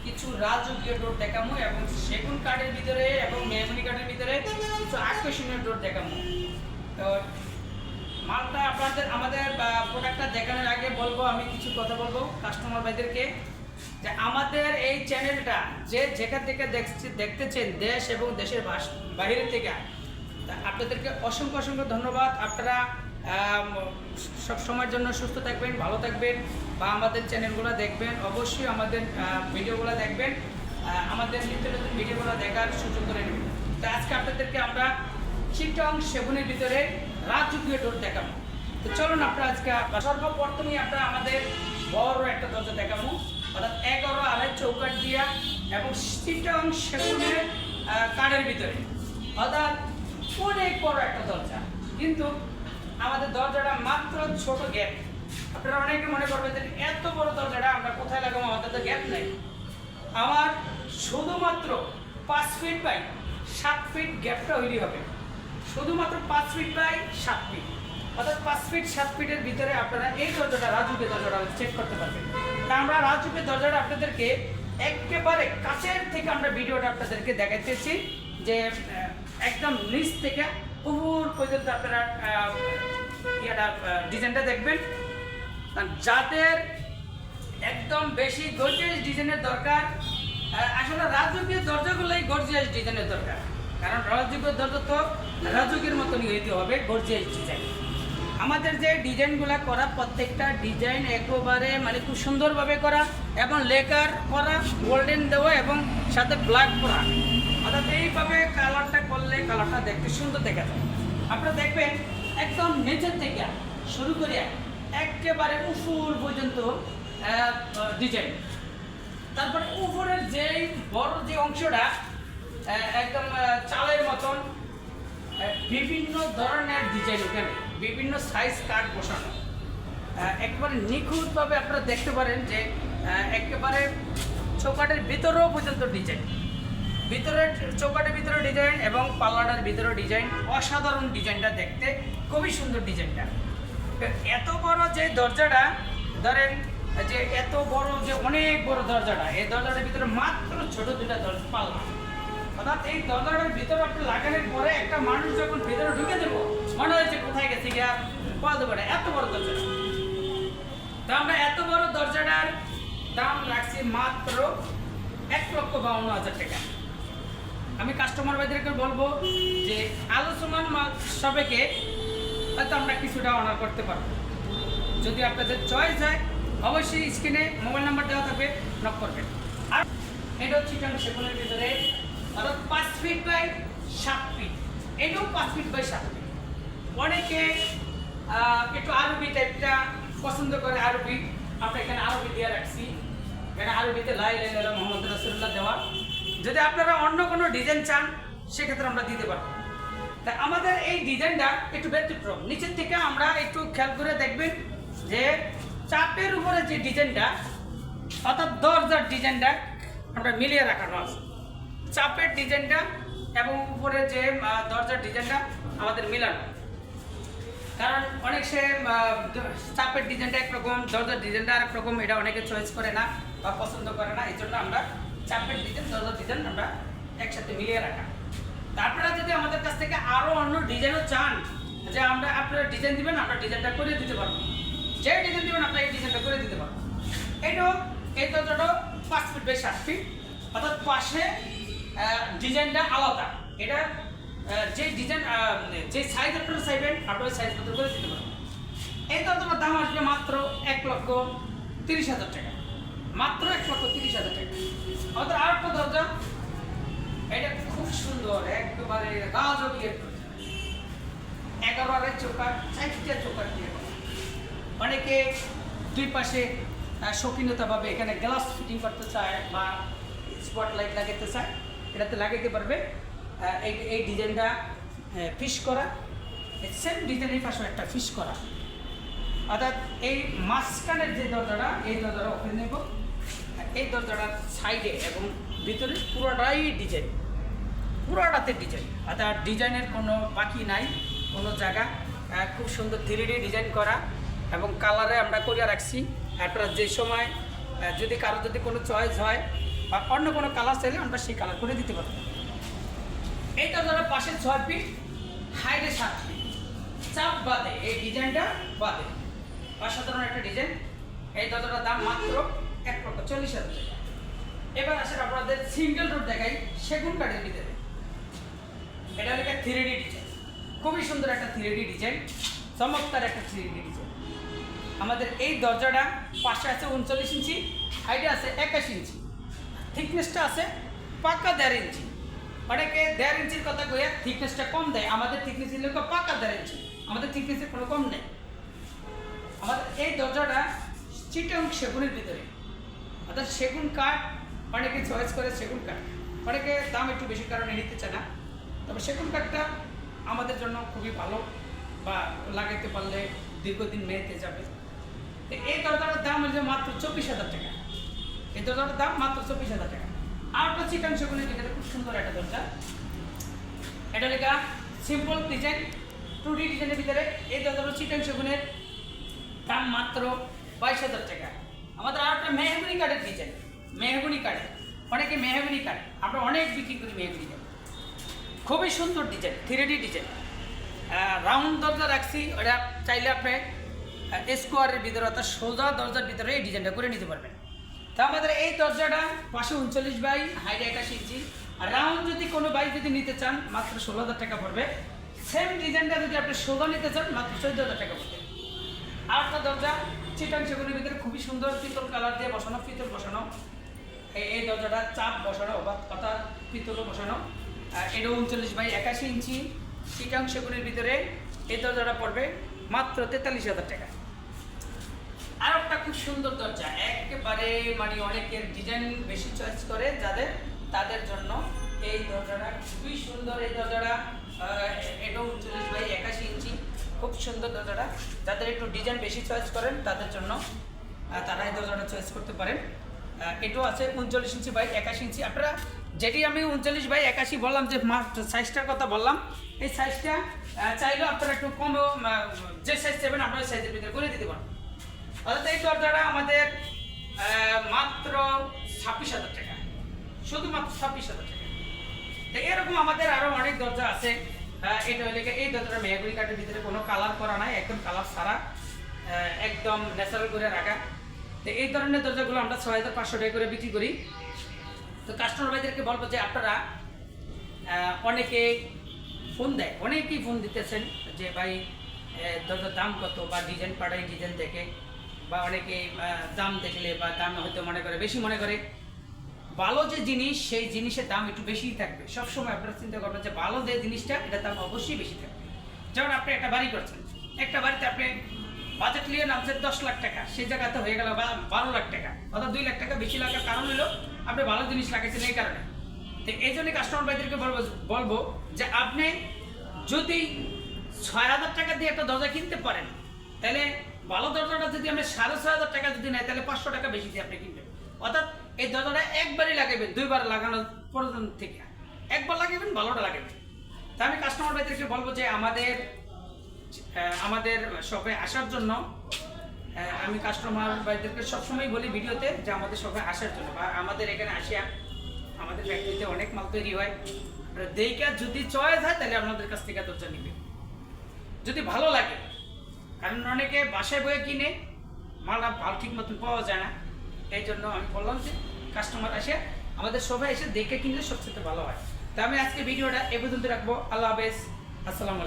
কিছু রাজকীয় ডোর দেখামো এবং সেগুন কাঠের ভিতরে এবং মেহগনি কাঠের ভিতরে কিছু আকর্ষণীয় ডোর দেখামো। তো মালটা আমাদের প্রোডাক্টটা দেখানোর আগে বলবো, আমি কিছু কথা বলবো কাস্টমার ভাইদেরকে, যে আমাদের এই চ্যানেলটা যে যেখান থেকে দেখতেছেন দেশ এবং দেশের বাইরে থেকে, আপনাদেরকে অসংখ্য অসংখ্য ধন্যবাদ। আপনারা সব সময়ের জন্য সুস্থ থাকবেন, ভালো থাকবেন, বা আমাদের চ্যানেলগুলো দেখবেন, অবশ্যই আমাদের ভিডিওগুলো দেখবেন, আমাদের নিত্য নতুন ভিডিওগুলো দেখার সুযোগ করে নেবেন। তো আজকে আপনাদেরকে আমরা চিটং সেগুনের ভিতরে রাজকীয় ডোর দেখাবো। তো চলুন আপনারা আজকে সর্বপ্রথমেই আমরা আমাদের বড় একটা দরজা দেখাবো, অর্থাৎ 11.5 চৌকাঠ দিয়া এবং চিটং সেগুনের কাঠের ভিতরে, অর্থাৎ অনেক বড় একটা দরজা। কিন্তু আমাদের দরজাটা মাত্র ছোট গ্যাপ। আপনারা অনেকে মনে করবেন যে এত বড় দরজাটা আমরা কোথায় লাগাবো, আমাদের তো গ্যাপ নেই। আমার শুধুমাত্র 5 ফিট বাই 7 ফিট গ্যাপটা হইলেই হবে। শুধুমাত্র 5 ফিট বাই 7 ফিট, অর্থাৎ 5 ফিট 7 ফিটের ভিতরে আপনারা এই দরজাটা, রাজুকের দরজাটা চেক করতে পারবেন। তা আমরা রাজুকের দরজাটা আপনাদেরকে একেবারে কাছের থেকে আমরা ভিডিওটা আপনাদেরকে দেখাইতেছি, যে একদম নিচ থেকে উপর পর্যন্ত আপনারা ডিজাইনটা দেখবেন। যাদের একদম বেশি গর্জিয়াস ডিজাইনের দরকার, আসলে রাজকীয় দরজাগুলোই গর্জিয়াস ডিজাইনের দরকার, কারণ রাজকীয় দরজা তো রাজকীয়ের মতনই হইতে হবে, গর্জিয়াস ডিজাইন। আমাদের যে ডিজাইনগুলো করা, প্রত্যেকটা ডিজাইন একেবারে মানে খুব সুন্দরভাবে করা এবং লেকার করা, গোল্ডেন দেওয়া এবং সাথে ব্ল্যাক করা, অর্থাৎ এইভাবে কালারটা করলে কালারটা দেখতে সুন্দর দেখা যায়। আপনারা দেখবেন একদম নিচের থেকে শুরু করে একেবারে উপর পর্যন্ত ডিজাইন। তারপরে উপরের যে বড় যে অংশটা একদম চালের মতন বিভিন্ন ধরনের ডিজাইন, ওখানে বিভিন্ন সাইজ কাঠ বসানো, একেবারে নিখুঁতভাবে আপনারা দেখতে পারেন যে একেবারে চৌকাঠের ভিতরেও পর্যন্ত ডিজাইন, ভিতরের চৌকাঠের ভিতরে ডিজাইন এবং পাল্লাটার ভিতরে ডিজাইন। অসাধারণ ডিজাইনটা দেখতে, খুবই সুন্দর ডিজাইনটা। এত বড় যে দরজাটা, ধরেন যে এত বড় যে অনেক বড় দরজাটা, এই দরজাটার ভিতরে মাত্র ছোট দুটা দরজা পাল্লা, অর্থাৎ এই দরজাটার ভিতরে আপনি লাগানোর পরে একটা মানুষ যখন ভিতরে ঢুকে দেবো মনে হয়েছে কোথায় গেছে গিয়া পাওয়া দেবো না, এত বড় দরজা। তো আমরা এত বড় দরজাটার দাম রাখছি মাত্র 1,52,000 টাকা। আমি কাস্টমার ভাইদেরকে বলবো যে আলোচনার সবাইকে হয়তো আমরা কিছুটা অনার করতে পারবো। যদি আপনাদের চয়েস হয় অবশ্যই স্ক্রিনে মোবাইল নাম্বার দেওয়া থাকবে, নক করবেন। আর এটা হচ্ছে সেগুনের ভিতরে, অর্থাৎ 5 ফিট বাই 7 ফিট, এটাও 5 ফিট বাই 7 ফিট। অনেকে একটু আরবি টাইপটা পছন্দ করে, আরবি আমরা এখানে আরবি দিয়ে রাখছি, এখানে আরবিতে লা ইলাহা ইল্লাল্লাহ মুহাম্মাদুর রাসূলুল্লাহ দেওয়া। যদি আপনারা অন্য কোনো ডিজাইন চান সেক্ষেত্রে আমরা দিতে পারবো। তা আমাদের এই ডিজাইনটা একটু ব্যতিক্রম। নিচের থেকে আমরা একটু খেয়াল করে দেখবেন যে চাপের উপরে যে ডিজাইনটা, অর্থাৎ দরজার ডিজাইনটা আমরা মিলিয়ে রাখানো আছে। চাপের ডিজাইনটা এবং উপরে যে দরজার ডিজাইনটা আমাদের মিলানো, কারণ অনেক সে চাপের ডিজাইনটা একরকম, দরজার ডিজাইনটা আরেক রকম, এটা অনেকে চয়েস করে না বা পছন্দ করে না। এই জন্য আমরা চাপের ডিজাইন, দরজার ডিজাইন আমরা একসাথে মিলিয়ে রাখা। আপনারা যদি আমাদের কাছ থেকে আরও অন্য ডিজাইনও চান, যে আপনারা ডিজাইন দিবেন, আমরা ডিজাইনটা করে দিতে পারবো। যে ডিজাইন দিবেন আপনারা এই ডিজাইনটা করে দিতে পারবো। এই দরজাটা 5 ফিট বাই 7 ফিট, অর্থাৎ পাশে ডিজাইনটা আলাদা। এটা যে ডিজাইন যে সাইজ আপনারা চাইবেন আপনারা সাইজ মতো করে দিতে পারবেন। এই দরজাটার দাম আসবে মাত্র 1,30,000 টাকা, মাত্র 1,30,000 টাকা। আমাদের আর একটা দরজা, এটা খুব সুন্দর, একেবারে রাজকীয় দরজা। 11.5 চৌকাঠ, 4টা চৌকাঠ দিয়ে অনেকে দুই পাশে শৌখিনতাভাবে এখানে গ্লাস ফিটিং করতে চায় বা স্পট লাইট লাগাতে চায়, এটাতে লাগাইতে পারবে। এই ডিজাইনটা ফিশ করা, সেম ডিজাইনের পাশে একটা ফিশ করা, অর্থাৎ এই মাঝখানের যে দরজাটা, এই দরজাটা ওপেন নেব। এই দরজাটার সাইডে এবং ভিতরে পুরোটাই ডিজাইন, পুরোটাতে ডিজাইন, অর্থাৎ ডিজাইনের কোনো বাকি নাই কোনো জায়গা। খুব সুন্দর 3D ডিজাইন করা এবং কালারে আমরা করিয়া রাখছি। আপনারা যে সময় যদি কারো যদি কোনো চয়েস হয় বা অন্য কোনো কালার চাইলে আমরা সেই কালার করে দিতে পারবো। এই দরজাটা পাশে 6 ফিট, হাইটে 7 ফিট, চাপ বাদে এই ডিজাইনটা বাদে অসাধারণ একটা ডিজাইন। এই দরজাটার দাম মাত্র 1,40,000 টাকা। এবার আসেন আপনাদের সিঙ্গেল ডোর দেখাই সেগুন কাঠের ভিতরে। এটা হলো 3D ডিজাইন, খুবই সুন্দর একটা 3D ডিজাইন, চমৎকার একটা 3D ডিজাইন। আমাদের এই দরজাটা পাশে আছে 39 ইঞ্চি, হাইটে আছে 81 ইঞ্চি, থিকনেসটা আছে পাক্কা 1.5 ইঞ্চি। অনেকে 1.5 ইঞ্চির কথা কয়ে থিকনেসটা কম দেয়, আমাদের থিকনেস হলো পাক্কা 1.5 ইঞ্চি, আমাদের থিকনেসের কোনো কম নেই। আমাদের এই দরজাটা চিটাং সেগুনের ভিতরে, অর্থাৎ সেগুন কাঠ অনেকে চয়েস করে সেগুন কাঠ, অনেকে দাম একটু বেশি কারণে নিতে চায় না। তবে সেগুন কাঠটা আমাদের জন্য খুবই ভালো, বা লাগাইতে পারলে দীর্ঘদিন মেয়েতে যাবে। তো এই দরজাটার দাম হচ্ছে মাত্র 24,000 টাকা। এই দরজাটার দাম মাত্র 24,000 টাকা। আর একটা চিটাং সেগুনের ভিতরে খুব সুন্দর একটা দরজা, এটা লেখা সিম্পল ডিজাইন 2D ডিজাইনের ভিতরে। এই দরজাটা চিটাং সেগুনের দাম মাত্র 22,000 টাকা। আমাদের আর একটা মেহগুনি কাঠের ডিজাইন, মেহগুনি কাঠের, অনেকে মেহগুনি কাঠ আমরা অনেক বিক্রি করি। মেহগুনি কাঠ খুবই সুন্দর ডিজাইন, 3D ডিজাইন, রাউন্ড দরজা রাখছি। ওটা চাইলে আপনি স্কোয়ারের ভিতরে অর্থাৎ সোজা দরজার ভিতরে এই ডিজাইনটা করে নিতে পারবেন। তা আমাদের এই দরজাটা পাশে 39 বাই, হাইট 81 ইঞ্চি। আর রাউন্ড যদি কোনো বাই যদি নিতে চান মাত্র 16,000 টাকা পড়বে। সেম ডিজাইনটা যদি আপনি সোজা নিতে চান মাত্র 14,000 টাকা পড়বে। আর একটা দরজা চিটাং সেগুনের ভিতরে খুবই সুন্দর পিতল কালার দিয়ে বসানো, পিতল বসানো। এই দরজাটা চাপ বসানো অর্থাৎ পিতলও বসানো। এটা 39 বাই 81 ইঞ্চি চিটাং সেগুনের ভিতরে এই দরজাটা পড়বে মাত্র 43,000 টাকা। আর একটা খুব সুন্দর দরজা, একেবারে মানে অনেকের ডিজাইন বেশি চয়েস করে যাদের, তাদের জন্য এই দরজাটা খুবই সুন্দর। এই দরজাটা এটা 39 বাই 81 ইঞ্চি, খুব সুন্দর দরজাটা। যাদের একটু ডিজাইন বেশি চয়েস করেন তাদের জন্য তারা এই দরজাটা চয়েস করতে পারেন। এটাও আছে 39 ইঞ্চি বাই 81 ইঞ্চি। আপনারা যেটি আমি 39 বাই 81 বললাম যে সাইজটার কথা বললাম, এই সাইজটা চাইলেও আপনারা একটু কম যে সাইজ চাইবেন আমরা ওই সাইজের ভিতরে করে দিতে পারবো। অর্থাৎ এই দরজাটা আমাদের মাত্র 26,000 টাকা, শুধুমাত্র 26,000 টাকা। তো এরকম আমাদের আরও অনেক দরজা আছে। এটা হলে এই দরজাটা মেহগুনি কাঠের ভিতরে কোনো কালার করা নাই, একদম কালার ছাড়া, একদম ন্যাচারাল করে রাখা। তো এই ধরনের দরজাগুলো আমরা 6,500 টাকা করে বিক্রি করি। তো কাস্টমার ভাইদেরকে বলবো যে আপনারা অনেকে ফোন দেয়, অনেকেই ফোন দিতেছেন যে ভাই দরজার দাম কত, বা ডিজাইন পাঠাই ডিজাইন দেখে, বা অনেকে দাম দেখলে বা দাম হয়তো মনে করে বেশি মনে করে। ভালো যে জিনিস সেই জিনিসের দাম একটু বেশিই থাকবে। সবসময় আপনারা চিন্তা করবেন যে ভালো যে জিনিসটা এটার দাম অবশ্যই বেশি থাকবে। যেমন আপনি একটা বাড়ি করছেন, একটা বাড়িতে আপনি বাজেট নিয়ে নামছেন 10 লাখ টাকা, সেই জায়গাতে হয়ে গেল 12 লাখ টাকা, অর্থাৎ 2 লাখ টাকা বেশি লাগার কারণ হলো আপনি ভালো জিনিস লাগাইছেন এই কারণে। তো এই জন্য কাস্টমার ভাইদেরকে বলবো যে আপনি যদি 6,000 টাকা দিয়ে একটা দরজা কিনতে পারেন, তাহলে ভালো দরজাটা যদি আপনি 6,500 টাকা যদি নেয় তাহলে 500 টাকা বেশি দিয়ে আপনি কিনবেন। অর্থাৎ এই দরজাটা একবারই লাগাবেন, 2বার লাগানোর প্রয়োজন থেকে একবার লাগাবেন, ভালোটা লাগাবেন। তা আমি কাস্টমার ভাইদেরকে বলবো যে আমাদের শপে আসার জন্য, আমি কাস্টমার ভাইদেরকে সবসময় বলি ভিডিওতে যে আমাদের শপে আসার জন্য, বা আমাদের এখানে আসিয়া আমাদের ফ্যাক্টরিতে অনেক মাল তৈরি হয়, দেখে যদি চয়েস হয় তাহলে আপনাদের কাছ থেকে দরজা নিবে, যদি ভালো লাগে। কারণ অনেকে বাসায় বয়ে কিনে মালটা ভালো ঠিক মতন পাওয়া যায় না। এই জন্য আমি বললাম যে কাস্টমার আসে আমাদের সবাই এসে দেখে কিনলে সবচেয়ে ভালো হয়। তা আমি আজকে ভিডিওটা এ পর্যন্ত রাখবো। আল্লাহ হাফেজ, আসসালামু আলাইকুম।